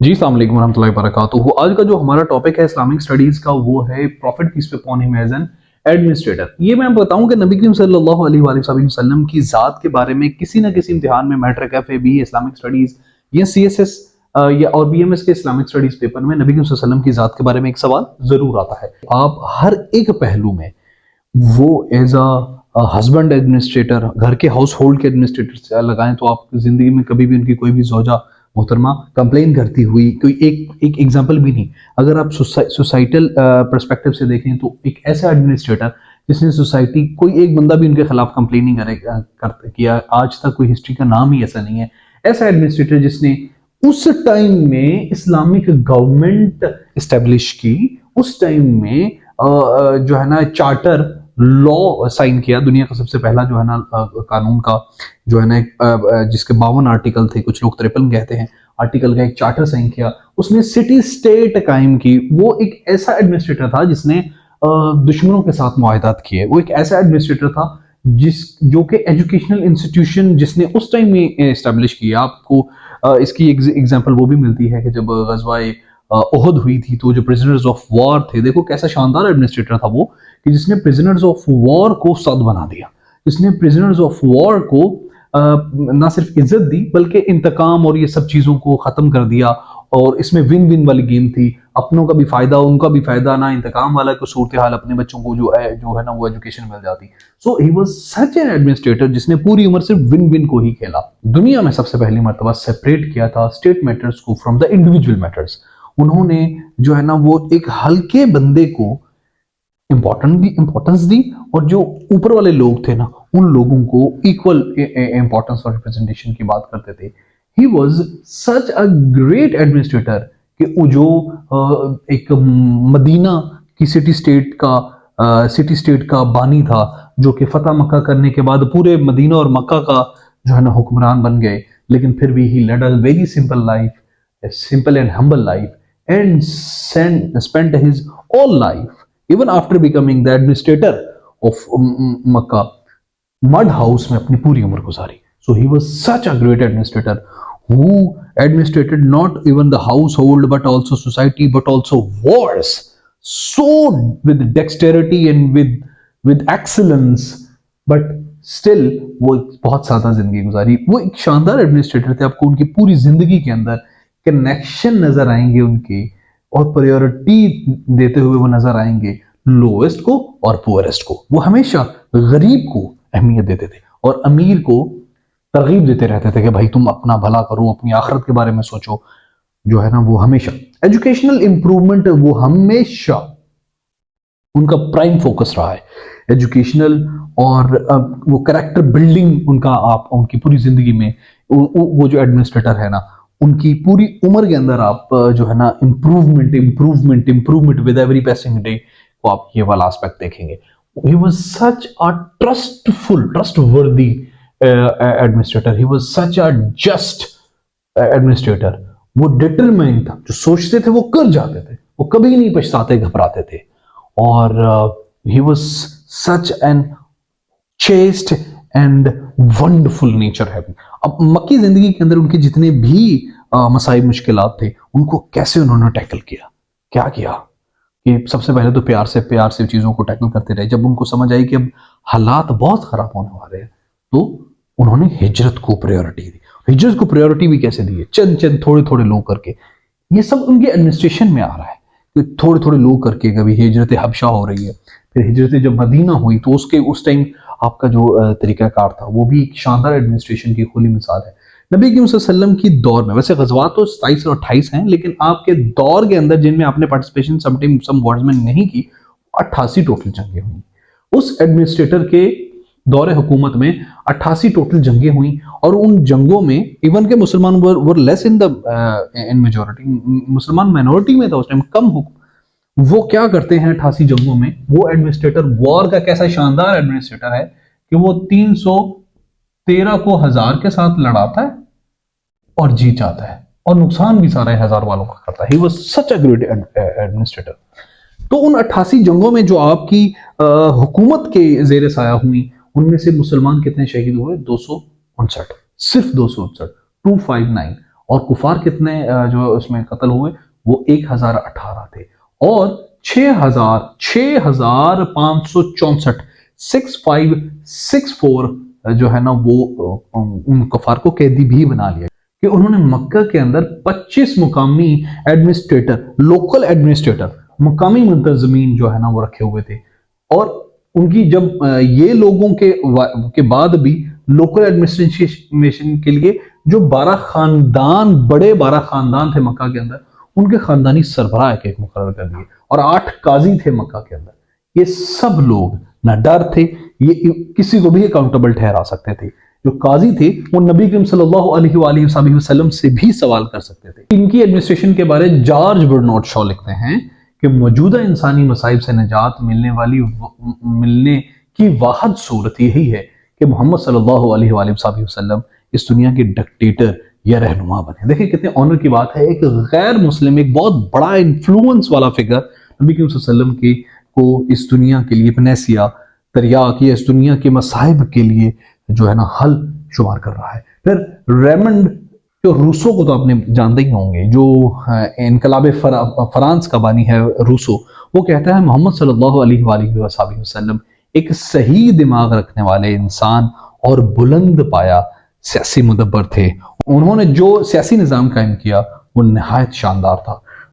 जी अस्सलाम वालेकुम रहमतुल्लाहि व बरकातुहू। आज का जो हमारा टॉपिक है इस्लामिक स्टडीज का वो है prophet peace be upon him as an administrator. ये मैं बताऊं कि नबी करीम सल्लल्लाहु अलैहि वसल्लम की ज़ात के बारे में किसी न किसी इम्तिहान में मैट्रिक एफए इस्लामिक स्टडीज या सीएसएस या और बीएमएस के इस्लामिक स्टडीज पेपर में नबी करीम सल्लल्लाहु अलैहि वसल्लम की ज़ात के बारे में एक सवाल जरूर आता है। आप हर एक पहलू में वो एज अ हस्बैंड एडमिनिस्ट्रेटर, घर के हाउस होल्ड के एडमिनिस्ट्रेटर लगाएं तो आप जिंदगी में कभी भी उनकी कोई भी जोजा मोहतरमा कंप्लेन करती हुई कोई एक एग्जांपल भी नहीं। अगर आप सोसाइटल पर्सपेक्टिव से देखें तो एक ऐसा एडमिनिस्ट्रेटर जिसने सोसाइटी कोई एक बंदा भी उनके खिलाफ कंप्लेन नहीं करते किया, आज तक कोई हिस्ट्री का नाम ही ऐसा नहीं है। ऐसा एडमिनिस्ट्रेटर जिसने उस टाइम में इस्लामिक गवर्नमेंट इस्टेब्लिश की, उस टाइम में जो है ना चार्टर लॉ साइन किया, दुनिया का सबसे पहला जो है ना कानून का जो है ना जिसके 52 आर्टिकल थे, कुछ लोग 53 कहते हैं, आर्टिकल का एक चार्टर साइन किया। उसने सिटी स्टेट कायम की। वो एक ऐसा एडमिनिस्ट्रेटर था जिसने दुश्मनों के साथ मुआहदात किए। वो एक ऐसा एडमिनिस्ट्रेटर था जो कि एजुकेशनल इंस्टीट्यूशन जिसने उस टाइम में एस्टेब्लिश किया। आपको इसकी एग्जांपल वो भी मिलती है कि जब गजवाए ओहद हुई थी तो जो प्रिजनर्स ऑफ वॉर थे, देखो कैसा शानदार एडमिनिस्ट्रेटर था वो कि जिसने प्रिजनर्स ऑफ वॉर को सद बना दिया, जिसने प्रिजनर्स ऑफ वॉर को ना सिर्फ इज्जत दी बल्कि इंतकाम और ये सब चीज़ों को ख़त्म कर दिया। और इसमें विन विन वाली गेम थी, अपनों का भी फायदा उनका भी फायदा, ना इंतकाम वाला को सूरत हाल, अपने बच्चों को जो है ना वो एजुकेशन मिल जाती। So he was such an administrator जिसने पूरी उम्र सिर्फ विन विन को ही खेला। दुनिया में सबसे पहली मरतबा सेपरेट किया था स्टेट मैटर्स को फ्रॉम द इंडिविजुअल मैटर्स। उन्होंने जो है ना वो एक हल्के बंदे को इंपॉर्टेंस दी और जो ऊपर वाले लोग थे ना उन लोगों को इक्वल इंपॉर्टेंस और रिप्रेजेंटेशन की बात करते थे। He was such a great administrator कि वो जो एक मदीना की सिटी स्टेट का बानी था, जो कि फतेह मक्का करने के बाद पूरे मदीना और मक्का का जो है ना हुक्मरान बन गए, लेकिन फिर भी he led a very simple life, a simple and humble life, and spent his whole life even after becoming the administrator of Makkah, mud house में अपनी पूरी उम्र गुजारी। So he was such a great administrator who administrated not even the household but also society but also wars so with dexterity and with excellence, but still वो बहुत सादा जिंदगी गुजारी। वो एक शानदार एडमिनिस्ट्रेटर थे। आपको उनकी पूरी जिंदगी के अंदर कनेक्शन नजर आएंगे उनके, और प्रायोरिटी देते हुए वो नजर आएंगे लोएस्ट को और पुअरेस्ट को। वो हमेशा गरीब को अहमियत देते थे और अमीर को तरगीब देते रहते थे कि भाई तुम अपना भला करो, अपनी आखिरत के बारे में सोचो। जो है ना वो हमेशा एजुकेशनल इंप्रूवमेंट वो हमेशा उनका प्राइम फोकस रहा है, एजुकेशनल और वो करेक्टर बिल्डिंग उनका। आप उनकी पूरी जिंदगी में वो जो एडमिनिस्ट्रेटर है ना उनकी पूरी उम्र के अंदर आप जो है ना improvement with every passing day को आप ये वाला एस्पेक्ट देखेंगे। ही was such a trustworthy administrator, he was such a just administrator. वो डिटरमाइंड था, जो सोचते थे वो कर जाते थे, वो कभी नहीं पछताते घबराते थे। और ही was such N chest and wonderful nature है। अब मक्की जिंदगी के अंदर उनके जितने भी मसाइब मुश्किलात थे उनको कैसे उन्होंने टैकल किया, क्या किया कि सबसे पहले तो प्यार से चीजों को टैकल करते रहे। जब उनको समझ आई कि अब हालात बहुत खराब होने वाले हैं तो उन्होंने हिजरत को प्रायोरिटी दी। हिजरत को प्रायोरिटी भी कैसे दी है, चंद थोड़े थोड़े लोग करके। ये सब उनके एडमिनिस्ट्रेशन में आ रहा है कि थोड़े थोड़े लोग करके कभी हिजरत हबशा हो रही है, फिर हिजरत जब मदीना हुई तो उसके उस टाइम आपका जो तरीकाकार था वो भी एक शानदार एडमिनिस्ट्रेशन की खुली मिसाल है। नबी करीम सल्लल्लाहु अलैहि वसल्लम की दौर में वैसे गज़वात तो 27 और 28 हैं, लेकिन आपके दौर के अंदर जिनमें आपने पार्टिसिपेशन सम वॉर्स में नहीं की 88 टोटल जंगें हुई। उस एडमिनिस्ट्रेटर के दौरे हुकूमत में 88 टोटल जंगें हुई और उन जंगों में इवन के मुसलमान वर लेस इन मेजोरिटी, मुसलमान माइनॉरिटी में था उस टाइम, कम हुक्म। वो क्या करते हैं 88 जंगों में, वो एडमिनिस्ट्रेटर वॉर का कैसा शानदार एडमिनिस्ट्रेटर है कि वो 313 को 1000 के साथ लड़ाता है और जीत जाता है, और नुकसान भी सारा 1000 वालों का करता है। ही was such a great administrator. तो उन 88 जंगों में जो आपकी हुकूमत के जेर साया हुई, उनमें से मुसलमान कितने शहीद हुए? 259, सिर्फ 259, 259। और कुफार कितने जो उसमें कत्ल हुए वो 1018 थे। और 6,564 6564 जो है ना वो उन कुफार को कैदी भी बना लिया कि उन्होंने मक्का के अंदर 25 मुकामी एडमिनिस्ट्रेटर, लोकल एडमिनिस्ट्रेटर, मुकामी मुंतजमीन जो है ना वो रखे हुए थे। और उनकी जब ये लोगों के बाद भी लोकल एडमिनिस्ट्रेशन के लिए जो 12 खानदान, बड़े 12 खानदान थे मक्का के अंदर, उनके खानदानी सरबराह एक मुकर्रर कर दिए और 8 काजी थे मक्का के अंदर। ये सब लोग ना डर थे, ये किसी को भी अकाउंटेबल ठहरा सकते थे। जो काजी थे वो नबी करीम सल्लल्लाहु अलैहि वसल्लम से भी सवाल कर सकते थे। इनकी एडमिनिस्ट्रेशन के बारे में जॉर्ज बर्नार्ड शॉ लिखते हैं कि मौजूदा इंसानी मसाइब से निजात मिलने की वाहद सूरत यही है कि मोहम्मद सल्लल्लाहु अलैहि वसल्लम इस दुनिया के डिक्टेटर या रहनुमा बने। देखिए कितने ऑनर की बात है, एक गैर मुस्लिम, एक बहुत बड़ा इन्फ्लुएंस वाला फिगर नबी करीम सल्लल्लाहु अलैहि वसल्लम को इस दुनिया के लिए पनेसिया तरियाक या इस दुनिया के मसाइब के लिए जो है ना हल शुमार कर रहा है। फिर रेमंड जो रूसो को तो आपने जानते ही होंगे, जो इनकलाब फ्रांस का बानी है रूसो, वो कहता है मोहम्मद सल्लल्लाहु अलैहि वसल्लम एक सही दिमाग रखने वाले इंसान और बुलंद पाया सियासी मुदब्बर थे। उन्होंने जो सियासी निज़ाम कायम किया वो नहायत शानदार था।